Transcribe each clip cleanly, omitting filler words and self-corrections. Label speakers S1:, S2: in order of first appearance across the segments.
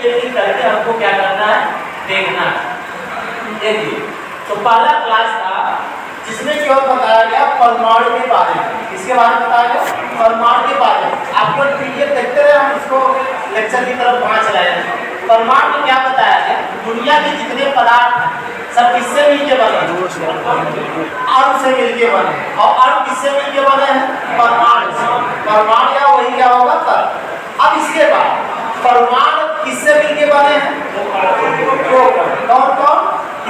S1: एक एक करके हमको क्या करना है, देखना है। देखिए, तो पहला क्लास था जिसमें केवल बताया गया परमाणु के बारे में। इसके बारे में बताया गया परमाणु के बारे में। आप लोग पीडीएफ देखते रहे, हम इसको लेक्चर की तरफ वहां चलाए। परमाणु में क्या बताया गया, दुनिया के जितने पदार्थ हैं सब किससे मिलके बने, अणु से मिलके बने। और अणु किससे मिलके बने हैं, परमाणु से। परमाणु या वही क्या होगा तत्व। अब इसके बाद परमाणु किससे मिलके बने हैं, कौन कौन,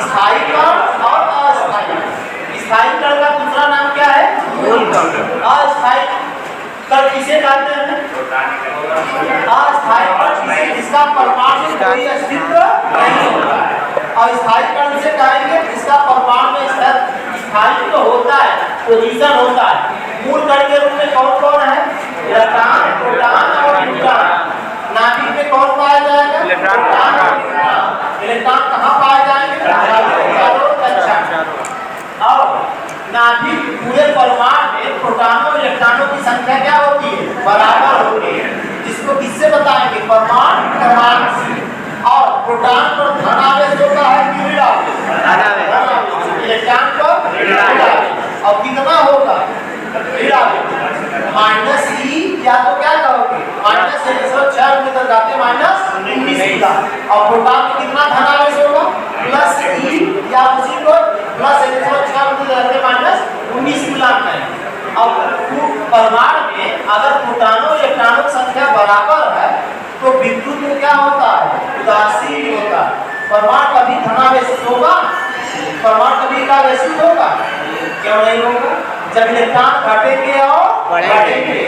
S1: स्थायी कण और अस्थायी। स्थायी कण का दूसरा नाम क्या है, अस्थायी कण किसे कहते हैं, अस्थायी कण जिसका परमाणु में कोई अस्तित्व नहीं होता है। और स्थायी कण से कहेंगे जिसका परमाणु में स्थायित्व होता है, पोजीशन होता है। मूल कण के रूप में कौन कौन है, इलेक्ट्रॉन, प्रोटॉन और न्यूट्रॉन। नाभिक में कौन पाया जाएगा, इलेक्ट्रॉन कहाँ पाए जाएंगे, और नाभिक पूरे परमाणु में प्रोटॉनों और इलेक्ट्रॉनों की संख्या क्या होती है, बराबर होती है। जिसको किससे बताएंगे, परमाणु क्रमांक से। और प्रोटॉन पर धन आवेश होता है कि ऋण आवेश, इलेक्ट्रॉन पर ऋण आवेश। और कितना होगा, ऋण आवेश -e, या तो क्या करोगे -6 मीटर जाते -19। और प्रोटॉन में कितना धन आवेश होगा, +e, या उसी को +6 मीटर जाते -19 गुलाम है। अब परमाणु में अगर प्रोटॉनों इलेक्ट्रॉनों की संख्या बराबर है तो विद्युत में क्या होता है, उदासीन होता है। परमाणु कभी धनावेशित होगा, परमाणु कभी उदासीन होगा, क्यों नहीं होगा, जब इलेक्ट्रॉन घटेंगे और बढ़ेंगे।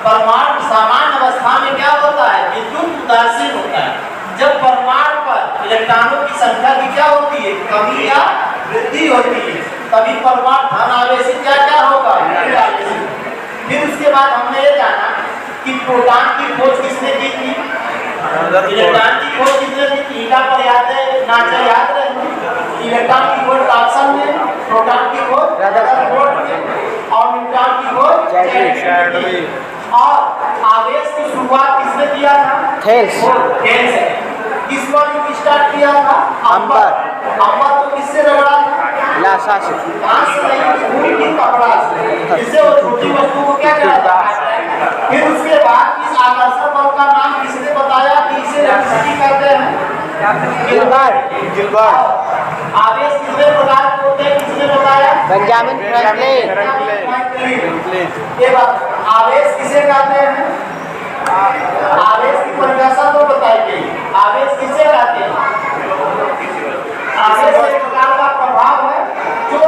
S1: परमाणु सामान्य अवस्था में क्या होता है, विद्युत उदासीन होता है। जब परमाणु पर इलेक्ट्रॉनों की संख्या की क्या होती है, कमी या वृद्धि होती है, तभी परमाणु धन आवेशित क्या क्या होगा, फिर उसके बाद हमने ये जाना कि प्रोटॉन की खोज किसने की थी, इलेक्ट्रॉन की खोज किसने की थी, ईटा पर याद है, नाचा याद रहे। इलेक्ट्रॉन की खोज टॉप्सन ने, प्रोटॉन की खोज रदरफोर्ड ने, और न्यूट्रॉन की खोज चैडविक ने। और आवेश की शुरुआत किसने किया था, थेल्स ने। किस पर स्टार्ट किया था, अंबर। अंबर तो किससे रगड़ा था, लाशा से, कपड़ा से, जिससे वो छोटी वस्तु को क्या कहता है। फिर उसके बाद इस आकर्षण बल का नाम किसने बताया कि इसे इलेक्ट्रिसिटी कहते हैं, गिलबर्ट। आवेश कितने प्रकार के होते हैं, किसने बताया, बेंजामिन फ्रैंकलिन। आवेश किसे कहते हैं, आवेश की परिभाषा तो बताई गई। आवेश किसे कहते हैं, आवेश एक प्रकार का प्रभाव है जो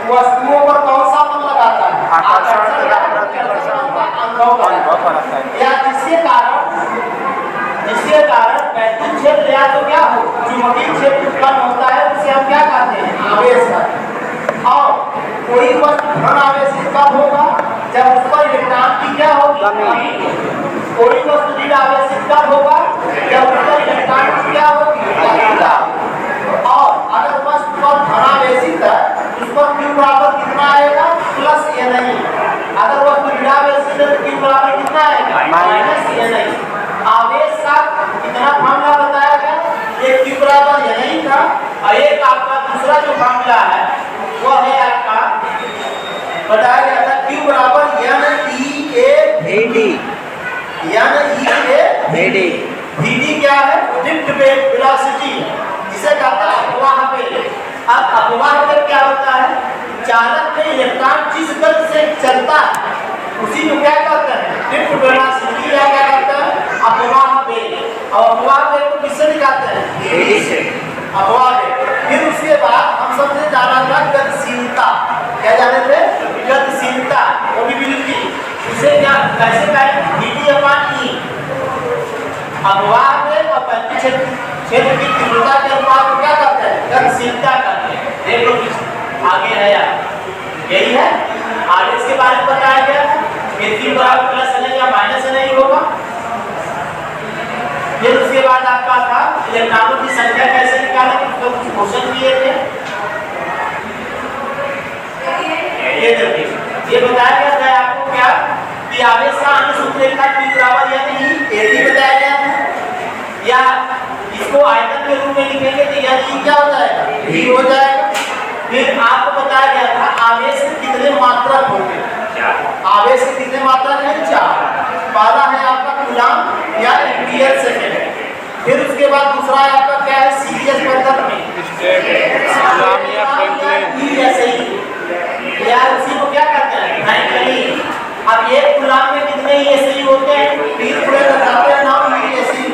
S1: वस्तुओं पर कौन सा मन लगाता है, आकर्षण या जिसके कारण वैद्युत क्षेत्र या तो क्या हो, चुंबकीय क्षेत्र उत्पन्न होता है, उसे हम क्या कहते हैं, आवेश कहते हैं। और कोई वस्तु धन आवेशित कब होगा, जब उस पर इलेक्ट्रॉन की क्या होगी, कोई वस्तु ऋण आवेशित कब होगा, जब उस पर इलेक्ट्रॉन की क्या होगी। और अगर वस्तु पर धनावेशित है उस पर Q बराबर कितना आएगा, +ni। अगर वस्तु ऋणावेशित है तो Q बराबर कितना आएगा, -ni। आवेश का कितना फार्मूला बताया गया, एक Q बराबर ni था, और एक आपका दूसरा जो फार्मूला है वो है आपका बताया गया था Q बराबर NEAVD। VD क्या है, ड्रिफ्ट वेलोसिटी, जिसे कहता है अपवाह वेग। अब अपवाह वेग क्या होता है, चालक में इलेक्ट्रॉन जिस गति से चलता है उसी को क्या कहते हैं, ड्रिफ्ट वेलोसिटी, या क्या कहते हैं, अपवाह वेग। और अपवाह वेग को किससे निकालते हैं, एडी से, अपवाह वेग। फिर उसके बाद हम सबने जाना था गतिशीलता, क्या जाने थे, गतिशीलता, मोबिलिटी। उसे क्या कैसे कहें, VD/E। अपवाह वेग और वैद्युत क्षेत्र की तीव्रता के अनुपात को क्या करते हैं, गतिशीलता कहते हैं। देख लो आगे है यार, यही है। आगे इसके बारे में बताया गया कि Q बराबर +ni या -ni होगा। फिर उसके बाद आपका था इलेक्ट्रॉनों की संख्या कैसे निकालें, उसको कुछ क्वेश्चन दिए थे, ये देखिए, ये बताया गया था आपको क्या कि आवेश का अनुसूत्र था Q बराबर यानी AD बताया गया था। या इसको आयतन के रूप में लिखेंगे तो यह जी क्या हो जाएगा, भी हो जाएगा। फिर आपको बताया गया था आवेश के कितने मात्रक होंगे, आवेश के कितने मात्रक हैं, 4। पहला है आपका कूलम्ब या एम्पीयर सेकेंड। फिर उसके बाद दूसरा है आपका क्या है, सीरीज पद्धति में या उसी को क्या कहते हैं, फ्रैंकलिन। अब एक कूलम्ब में कितने ESU होते हैं, 3 पूरे बताते हैं 9 ESU।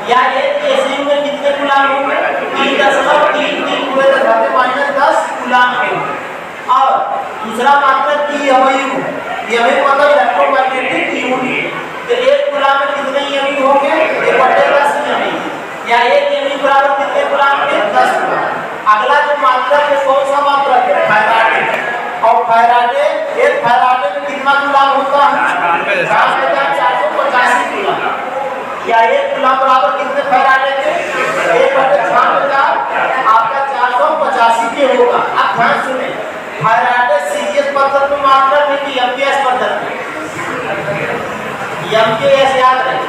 S1: या एक ESU में कितने कूलम्ब होंगे, 3.33 पूरे बताते -10 कूलम्ब के। और दूसरा मात्रक EMU, EMU मतलब इलेक्ट्रोमैग्नेटिक यूनिट। तो एक कूलम्ब में कितने EMU होंगे, 1/10 EMU। या एक EMU बराबर कितने कूलम्ब के, 10 कूलम्ब। अगला जो मात्रक है कौन सा मात्रक है, फैराडे। और फैराडे, एक फैराडे में कितना कूलम्ब होता है, 5485 कूलम्ब। या एक कूलम्ब बराबर कितने फैराडे के, 1/64 आपका 485 के होगा। अब ध्यान सुने, फैराडे सीरीज पद्धति में मात्रक है कि एमकेएस पद्धति में, एमकेएस याद रहे।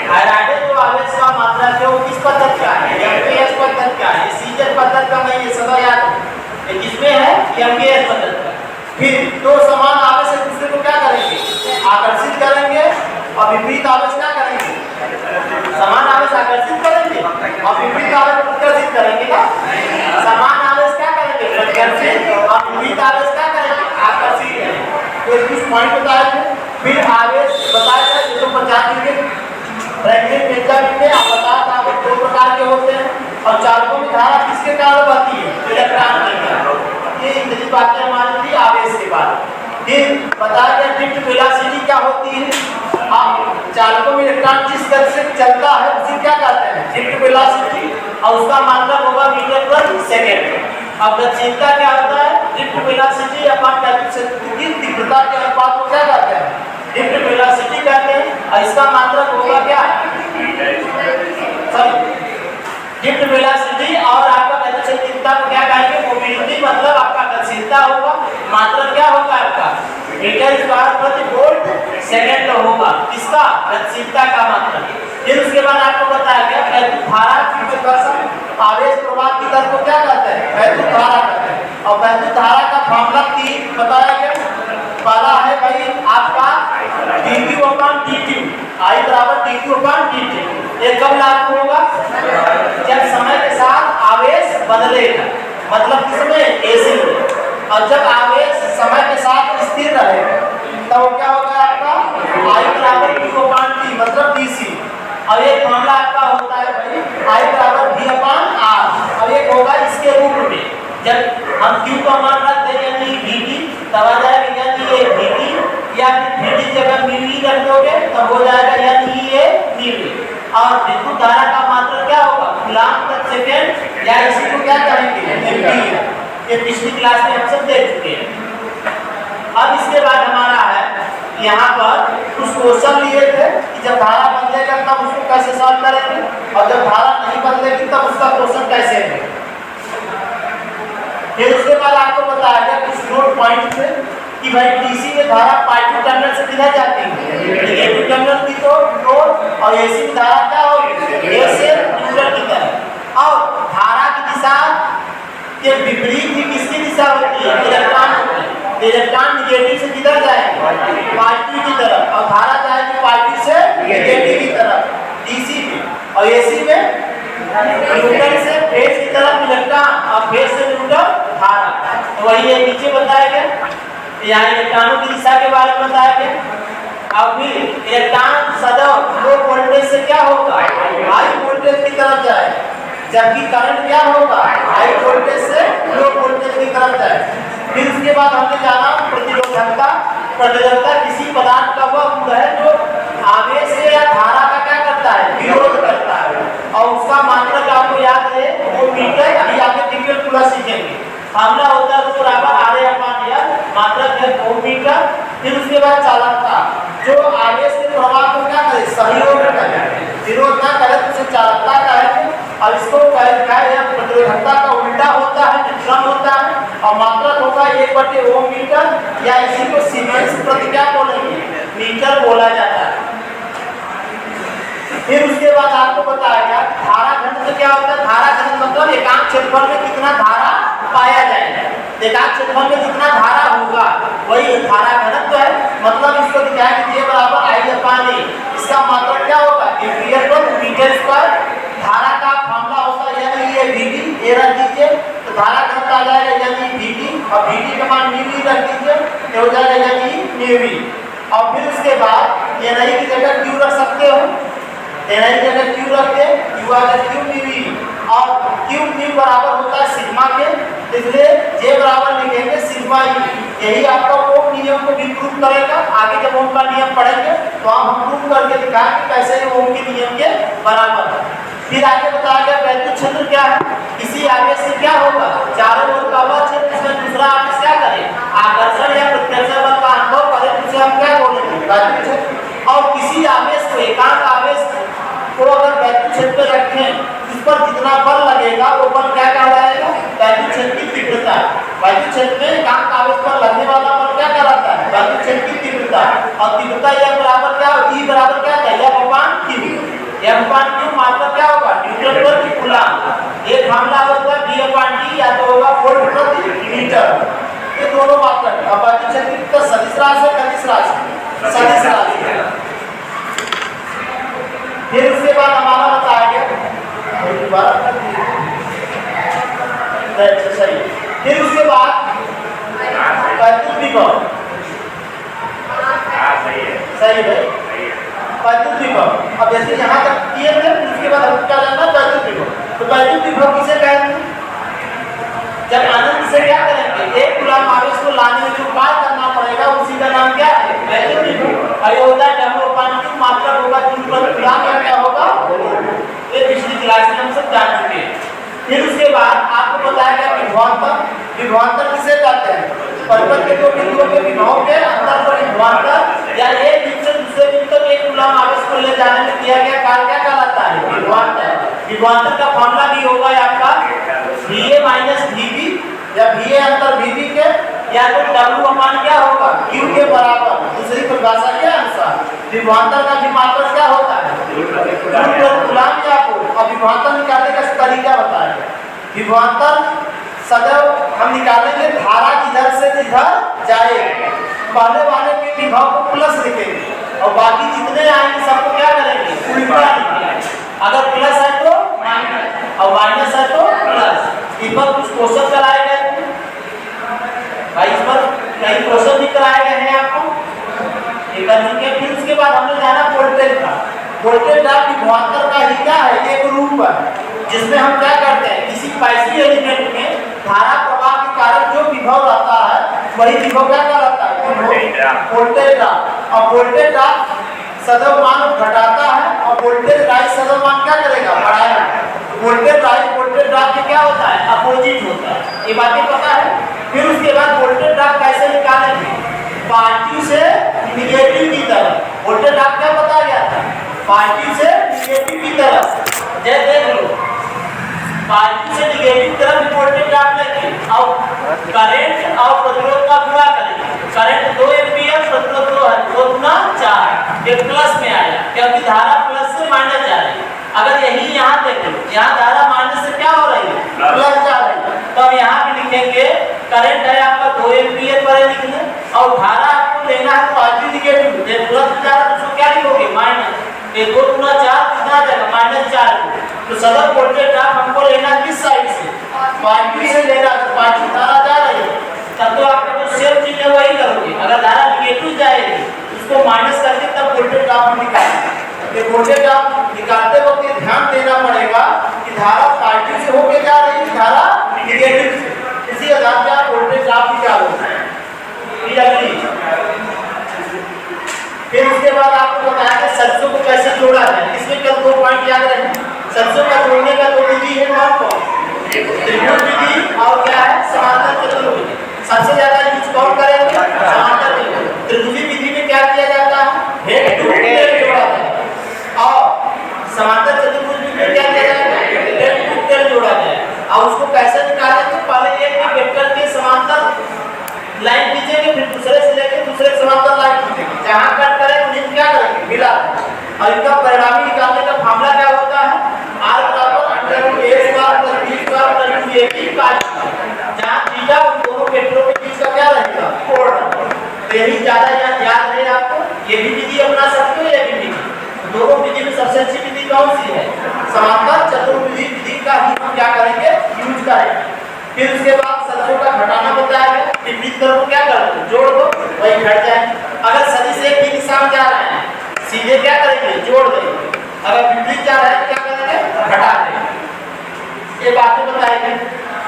S1: फैराडे जो आवेश का मात्रक है वो किस पद्धति का है, एमकेएस पद्धति का है। सीरीज पद्धति का नहीं, ये सदा याद है, किसमें है, एमकेएस पद्धति का। फिर दो समान आवेश एक दूसरे को क्या करेंगे, आकर्षित करेंगे, और विपरीत आवेश क्या करेंगे, समान आवेश आकर्षित करेंगे और विपरीत आवेश प्रतिकर्षित करेंगे ना। समान आवेश क्या करेंगे, प्रतिकर्षित, और विपरीत आवेश क्या करेंगे, आकर्षित करेंगे। तो कुछ पॉइंट बताए थे। फिर आवेश बताया जाए जो 50 के फ्रैंकलिन बेंजामिन ने बताया था 2 प्रकार के होते हैं, और चालकों में धारा किसके कारण बहती है, इलेक्ट्रॉन के कारण। ये इतनी बातें हमारी थी आवेश के बाद। फिर बताया गया ड्रिफ्ट वेलोसिटी क्या होती है, चालकों में इलेक्ट्रॉन जिस गति से चलता है उसे क्या कहते हैं, ड्रिफ्ट वेलोसिटी, और उसका मात्रक होगा मीटर प्रति सेकंड। अब गतिशीलता क्या होता है, ड्रिफ्ट वेलोसिटी अपॉन तीव्रता के अनुपात को क्या कहते हैं, ड्रिफ्ट वेलोसिटी कहते हैं। और इसका मात्रक होगा क्या, ड्रिफ्ट वेलोसिटी, और आपका गतिशीलता को क्या कहेंगे, मोबिलिटी, मतलब आपका गतिशीलता होगा। मात्रक क्या होगा आपका, मीटर स्क्वायर प्रति वोल्ट सेकंड होगा, किसका, गतिशीलता का मात्रक। फिर उसके बाद आपको बताया गया वैद्युत धारा की विकर्षण आवेश प्रवाह की दर को क्या कहते हैं, वैद्युत धारा कहते हैं। और वैद्युत धारा का फॉर्मूला 3 बताया गया। पहला है भाई आपका dQ/dt, I = dQ/dt। ये कब लागू होगा, जब समय के साथ आवेश बदलेगा, मतलब किसमें, AC में। और जब आवेश समय के साथ स्थिर रहेगा तब क्या होगा आपका, I = dQ/dt मतलब DC। और ये मामला आपका होता है भाई I = V/R। और ये होगा इसके रूप में, जब हम Q का मान रख दें यानी VT, तब आ जाएगा यानी ये VT, या फिर VT जगह मिली रख दोगे तब हो जाएगा यानी ये मिली। और विद्युत धारा का मात्रक क्या होगा, कूलम्ब प्रति सेकंड, या इसी को क्या कहेंगे, एम्पीयर। ये पिछली क्लास में हम सब देख चुके हैं। अब इसके बाद हमारा है यहाँ पर कुछ क्वेश्चन लिए थे कि जब धारा बदलेगा तब उसको कैसे सॉल्व करेंगे, और जब धारा नहीं बदलेगी तब उसका क्वेश्चन कैसे है। फिर उसके बाद आपको बताया गया कुछ नोट पॉइंट थे कि भाई डीसी में धारा पॉजिटिव टर्मिनल से किधर जाती है, नेगेटिव टर्मिनल की तो नोट, और एसी में धारा क्या होगी, ए से न्यूट्रल की तरफ। और धारा की दिशा के विपरीत ही किसकी दिशा होती है, इलेक्ट्रॉन होती है। इलेक्ट्रॉन निगेटिव से किधर जाएगा, पॉजिटिव की तरफ, और धारा जाएगी पॉजिटिव से निगेटिव की तरफ डीसी में। और एसी में न्यूट्रल से फेज की तरफ इलेक्ट्रॉन, और फेज से न्यूट्रल धारा। तो वही है नीचे बताया गया, यहाँ इलेक्ट्रॉनों की दिशा के बारे में बताया गया। अब फिर इलेक्ट्रॉन सदैव लो वोल्टेज से क्या होगा, हाई वोल्टेज की तरफ जाए, जबकि करंट क्या होगा, हाई वोल्टेज से लो वोल्टेज की तरफ जाए। फिर उसके बाद हमने जाना प्रतिरोधकता। प्रतिरोधकता किसी पदार्थ का वह गुण है जो आवेश से या धारा का क्या करता है, विरोध करता है, और उसका मात्रक आपको याद है वो मीटर, अभी आगे डिटेल पूरा सीखेंगे। मामला होता है तो R/R, मात्रक है ओम मीटर। फिर उसके बाद चालकता, जो आवेश के प्रवाह को क्या करे, सहयोग करे, विरोध ना करे तो उसे चालकता कहेंगे। और इसको प्रतिरोधकता का उल्टा होता है, विक्रम होता है, और मात्रक होगा 1/ओम मीटर, या इसी को सीमेंस प्रति क्या बोलेंगे, मीटर बोला जाता है। फिर उसके बाद आपको बताया गया धारा घनत्व क्या होता है। धारा घनत्व मतलब एकांक क्षेत्रफल में कितना धारा पाया जाएगा। एकांक क्षेत्रफल में जितना धारा होगा वही धारा घनत्व है। मतलब इसको दिखाया कि J बराबर I/A। इसका मतलब क्या होगा, एम्पीयर पर मीटर स्क्वायर। धारा का फॉर्मूला होता है यानी ये VD, ये रख दीजिए तो धारा घनत्व आ जाएगा यानी VD, और VD का मान μV रख दीजिए तो हो जाएगा यानी μV। और फिर उसके बाद ये नहीं की जगह Q रख सकते हो, एनआई की जगह Q रख दे, Q आ जाए QV, और QV बराबर होता है सिग्मा के, इसलिए J बराबर लिखेंगे सिग्मा E। यही आपका ओम नियम को भी प्रूव करेगा। आगे जब ओम का नियम पढ़ेंगे तो हम प्रूव करके दिखाएंगे कैसे ओम के नियम के बराबर है। फिर आगे बताया गया वैद्युत क्षेत्र क्या है। किसी आवेश से क्या होगा, चारों ओर का वह क्षेत्र जिसमें दूसरा आवेश क्या करे, आकर्षण या प्रत्यावर्तन बल का अनुभव करे, उसे हम क्या बोलेंगे, वैद्युत क्षेत्र। और किसी आवेश को, एकांक आवेश को अगर वैद्युत क्षेत्र में रखें, उस पर जितना बल लगेगा वो बल क्या कहलाएगा, वैद्युत क्षेत्र की तीव्रता। वैद्युत क्षेत्र में एकांक आवेश पर लगने वाला बल क्या कहलाता है, वैद्युत क्षेत्र की तीव्रता। और तीव्रता यह बराबर क्या, E बराबर क्या है, F/Q। F/Q मतलब क्या होगा, न्यूटन प्रति कूलम। एक मामला होगा V/D या तो होगा वोल्ट प्रति मीटर। ये दोनों मात्रक। अब वैद्युत क्षेत्र का सदिश राशि है, सदिश राशि, सदिश राशि। फिर उसके बाद हमारा बताया गया सही। फिर उसके बाद वैद्युत विभव, सही है वैद्युत विभव। अब जैसे यहाँ तक किए थे, उसके बाद हम क्या जानना, वैद्युत विभव। तो वैद्युत विभव किसे कहते हैं, जब आनंद से क्या करेंगे, एक कूलम आवेश को लाने में जो कार्य करना पड़ेगा उसी का नाम क्या है, वैद्युत विभव। और ये होता है W/Q, मात्रक होगा जूल प्रति कूलम, या क्या होगा, ये पिछली क्लास में हम सब जान चुके हैं। फिर उसके बाद आपको बताया गया विभवांतर। विभवांतर किसे कहते हैं, परिपथ के दो बिंदुओं के विभव के अंतर पर विभवांतर, या एक बिंदु से दूसरे बिंदु तक एक कूलम आवेश को ले जाने में किया गया कार्य क्या कहलाता है, विभवांतर। विभवांतर का फॉर्मूला भी होगा आपका VA-VB, या VA अंतर VB के, या तो W/ क्या होगा, Q के बराबर। दूसरी परिभाषा के अनुसार विभवांतर का भी मात्रक क्या होता है, कूलम या वोल्ट। अब विभवांतर निकालने का तरीका बताया। विभवांतर सदैव हम निकालेंगे धारा इधर से इधर जाएगी, पहले वाले के विभव को प्लस लिखेंगे और बाकी जितने आएंगे सबको क्या करेंगे, उल्टा लिखेंगे। अगर प्लस है तो माइनस, और माइनस है तो प्लस। इस पर कुछ क्वेश्चन कराए गए भाई, इस पर कई क्वेश्चन भी कराए गए हैं आपको। फिर उसके बाद हमने जाना वोल्टेज का। वोल्टेज ड्रॉप विभवांतर का ही क्या है, एक रूप है जिसमें हम क्या करते हैं, किसी पैसिव एलिमेंट में धारा प्रवाह के कारण जो विभव रहता है वही विभव क्या कहलाता है, वोल्टेज ड्रॉप। और वोल्टेज ड्रॉप सदैव मान घटाता है और वोल्टेज राइज सदैव मान क्या करेगा, बढ़ाएगा। वोल्टेज राइज वोल्टेज ड्रॉप में क्या होता है, अपोजिट होता है, ये बातें पता है। फिर उसके बाद वोल्टेज ड्रॉप कैसे निकालेंगे, पॉजिटिव से निगेटिव की तरफ। वोल्टेज ड्रॉप क्या बताया गया था, पॉजिटिव से निगेटिव की तरफ। जैसे देख लो, पॉजिटिव से निगेटिव तरफ वोल्टेज ड्रॉप लेंगे और करंट और प्रतिरोध का गुणा करेंगे। करंट 2 एम्पीयर, प्रतिरोध 2 है, 2 गुना 4, ये प्लस में आया क्योंकि धारा प्लस से माइनस जा रही है। अगर यही यहाँ देखो, यहाँ धारा माइनस से क्या हो रही है, प्लस जा रही है, तो अब यहाँ पे लिखेंगे करंट है आपका 2 एम्पीयर पर लिखना, और धारा आपको लेना है पॉजिटिव निगेटिव। जब प्लस जा रहा है तो क्या लिखोगे, माइनस। ये 2 गुना 4 कितना जाएगा, -4। तो सदर वोल्टेज ड्रॉप हमको लेना किस साइड से, पॉजिटिव से लेना। तो पॉजिटिव धारा जा रही है तब तो आपका जो सेम चीज है वही करोगे। अगर धारा निगेटिव जाएगी उसको माइनस करके तब वोल्टेज ड्रॉप हम निकालेंगे। ये वोल्टेज ड्रॉप निकालते वक्त ये ध्यान देना पड़ेगा कि धारा पॉजिटिव से होके जा रही है, धारा निगेटिव से। इसी आधार पे आप वोल्टेज ड्रॉप निकालोगे। फिर उसके बाद आपको बताया कि सदस्यों को कैसे जोड़ा जाए। इसमें कल 2 पॉइंट याद रखें। सदस्यों का जोड़ने का 2 विधि है, कौन-कौन, त्रिभुज विधि और क्या है, समांतर चतुर्भुज। सबसे ज्यादा यूज कौन करेंगे, समांतर चतुर्भुज। त्रिभुजी विधि में क्या किया जाता है, हेड टू टेल जोड़ा जाता है, और समांतर चतुर्भुज में क्या किया जाएगा, हेड टू टेल जोड़ा जाएगा। और उसको कैसे निकालेंगे, पहले एक वेक्टर के समांतर लाइन खींचेंगे, फिर दूसरे से लेकर दूसरे समांतर लाइन खींचेंगे, जहां कट करें उन्हें क्या करेंगे, मिला। और इनका परिणामी निकालने का AB का जहाँ थीटा उन दोनों वेक्टरों के बीच का क्या रहेगा, कोण। तो यही ज्यादा याद रहे आपको, ये भी विधि अपना सकते हो, ये भी विधि। दोनों विधि में सबसे अच्छी विधि कौन सी है, समांतर चतुर्भुज विधि का ही हम क्या करेंगे, यूज करेंगे। फिर उसके बाद सदिशों का घटाना बताया गया, विपरीत क्रम को क्या कर दो, जोड़ दो, वही घट जाएंगे। अगर सदिश एक ही दिशा में जा रहे हैं सीधे क्या करेंगे, जोड़ देंगे। अगर विपरीत जा रहे हैं क्या करेंगे, घटा देंगे। ये बातें बताएंगे।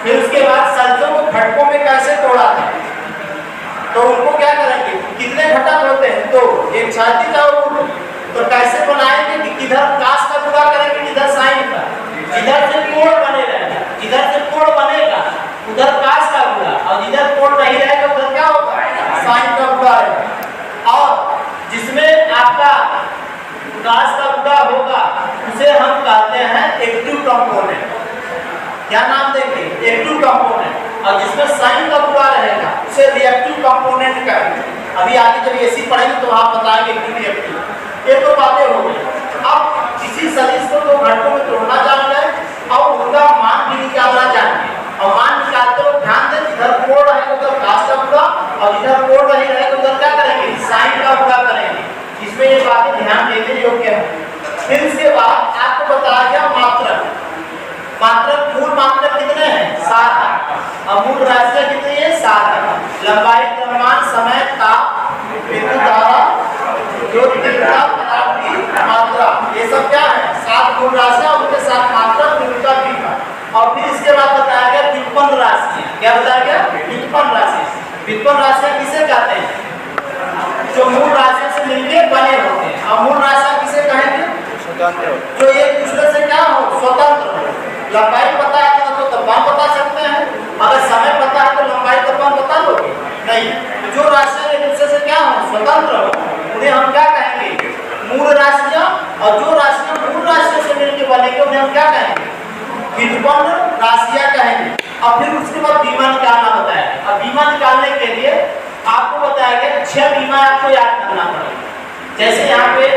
S1: फिर उसके बाद सदिशों को घटकों में कैसे तोड़ा था, तो उनको क्या करेंगे, कितने घटक होते हैं, तो एक क्षैतिज और ऊर्ध्व। तो कैसे बनाएंगे कि किधर काश का गुणा करेंगे, किधर साइन का, जिधर से कोण बनेगा, जिधर से कोण बनेगा उधर काश का गुणा, और जिधर कोण नहीं रहेगा उधर क्या होगा, साइन का गुणा रहेगा। और जिसमें आपका काश का गुणा होगा उसे हम कहते हैं एक्टिव कंपोनेंट। क्या नाम देंगे, एक्टिव कंपोनेंट। और जिसमें साइन का गुणा रहेगा उसे रिएक्टिव कंपोनेंट कहेंगे। अभी आगे जब ऐसी पढ़ेंगे तो आप बताएंगे कि रिएक्टिव। ये तो बातें हो गई। अब किसी सदिश को दो घटकों में तोड़ना जानना है और उनका मान भी निकालना चाहिए। और मान निकालते हुए ध्यान दें, जिधर कोण रहेगा उधर काश का गुणा, और जिधर कोण नहीं रहेगा उधर क्या करेंगे, साइन का गुणा करेंगे। इसमें ये बातें ध्यान देने योग्य है। फिर उसके बाद आपको बताया गया मात्रक। मात्रक, मूल मात्रक कितने हैं, 7 और मूल राशियां कितनी है, 7। लंबाई, द्रव्यमान, समय, ताप, विद्युत धारा, जो तीव्रता, पदार्थ की मात्रा, ये सब क्या है, 7 मूल राशियां, उनके साथ मात्रक, तीव्रता, बीमा। और फिर इसके बाद बताया गया व्युत्पन्न राशि। क्या बताया गया, व्युत्पन्न राशि। व्युत्पन्न राशियां किसे कहते हैं, जो मूल राशियों से मिलकर बने होते हैं। और मूल राशियां किसे कहेंगे, जो एक दूसरे से क्या हो, स्वतंत्र हो। लंबाई पता है तो द्रव्यमान बता सकते हैं, अगर समय पता है तो लंबाई द्रव्यमान बता लोगे नहीं। जो राशियां एक दूसरे से क्या हो, स्वतंत्र हो, उन्हें हम क्या कहेंगे, मूल राशियां। और जो राशियां मूल राशियों से मिलकर बनेंगे उन्हें हम क्या कहेंगे, व्युत्पन्न राशियां कहेंगे। और फिर उसके बाद बीमा निकालना बताया। अब बीमा निकालने के लिए आपको बताया गया 6 बीमा आपको याद करना पड़ेगा। जैसे यहाँ पे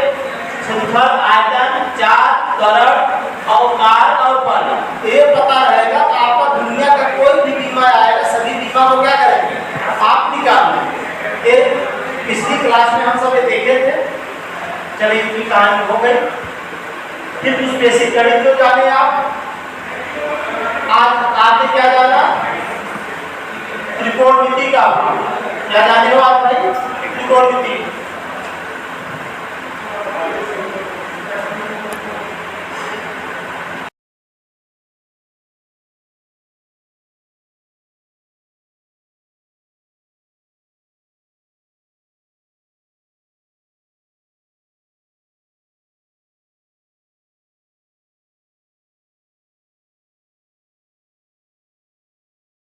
S1: क्षेत्रफल, आयतन, चाप, त्वरण, अवकार और बल, ये पता रहेगा तो आपका दुनिया का कोई भी बीमा आएगा, सभी बीमा को क्या करेंगे, आप निकालना। ये पिछली क्लास में हम सब ये देखे थे। चलिए इतनी कहानी हो गई। फिर कुछ बेसिक गणित जो जाने आप, आज आगे क्या जाना, त्रिकोणमिति का। क्या जाने हो आप भाई, त्रिकोणमिति।